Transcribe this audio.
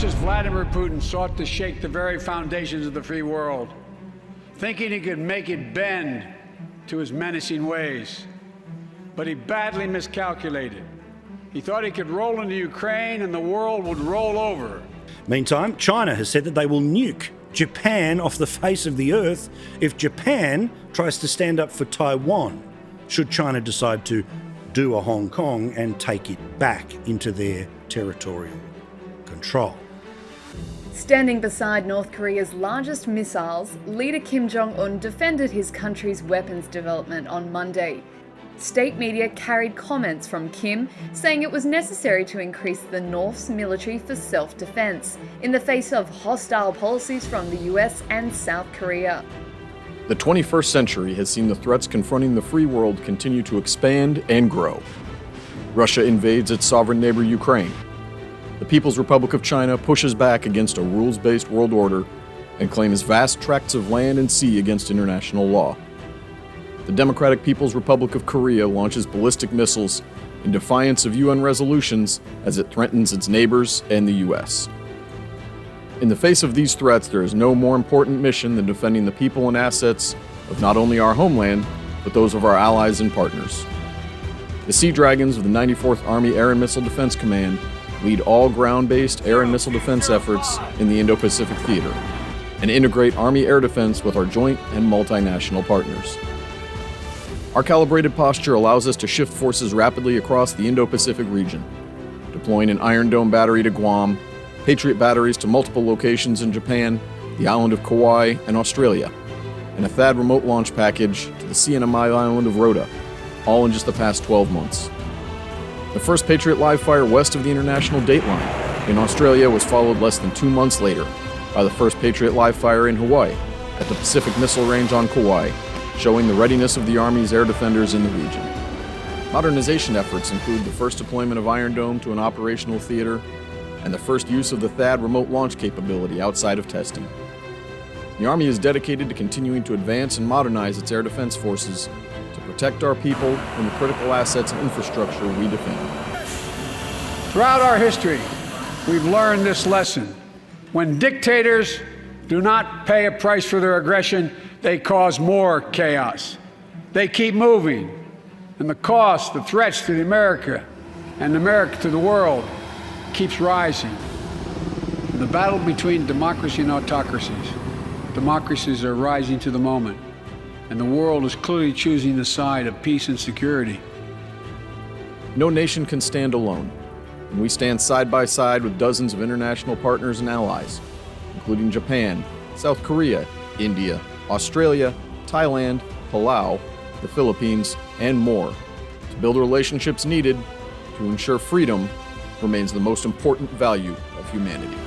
Russia's Vladimir Putin sought to shake the very foundations of the free world, thinking he could make it bend to his menacing ways. But he badly miscalculated. He thought he could roll into Ukraine and the world would roll over. Meantime, China has said that they will nuke Japan off the face of the earth if Japan tries to stand up for Taiwan, should China decide to do a Hong Kong and take it back into their territorial control. Standing beside North Korea's largest missiles, leader Kim Jong-un defended his country's weapons development on Monday. State media carried comments from Kim saying it was necessary to increase the North's military for self-defense in the face of hostile policies from the US and South Korea. The 21st century has seen the threats confronting the free world continue to expand and grow. Russia invades its sovereign neighbor Ukraine. The People's Republic of China pushes back against a rules-based world order and claims vast tracts of land and sea against international law. The Democratic People's Republic of Korea launches ballistic missiles in defiance of UN resolutions as it threatens its neighbors and the US. In the face of these threats, there is no more important mission than defending the people and assets of not only our homeland, but those of our allies and partners. The Sea Dragons of the 94th Army Air and Missile Defense Command lead all ground-based air and missile defense efforts in the Indo-Pacific theater and integrate Army air defense with our joint and multinational partners. Our calibrated posture allows us to shift forces rapidly across the Indo-Pacific region, deploying an Iron Dome battery to Guam, Patriot batteries to multiple locations in Japan, the island of Kauai, and Australia, and a THAAD remote launch package to the CNMI island of Rota, all in just the past 12 months. The first Patriot live fire west of the international date line in Australia was followed less than 2 months later by the first Patriot live fire in Hawaii at the Pacific Missile Range on Kauai, showing the readiness of the Army's air defenders in the region. Modernization efforts include the first deployment of Iron Dome to an operational theater and the first use of the THAAD remote launch capability outside of testing. The Army is dedicated to continuing to advance and modernize its air defense forces to protect our people and the critical assets and infrastructure we defend. Throughout our history, we've learned this lesson. When dictators do not pay a price for their aggression, they cause more chaos. They keep moving, and the cost, the threats to America and America to the world keeps rising. The battle between democracy and autocracies. Democracies are rising to the moment, and the world is clearly choosing the side of peace and security. No nation can stand alone, and we stand side by side with dozens of international partners and allies, including Japan, South Korea, India, Australia, Thailand, Palau, the Philippines, and more, to build relationships needed to ensure freedom remains the most important value of humanity.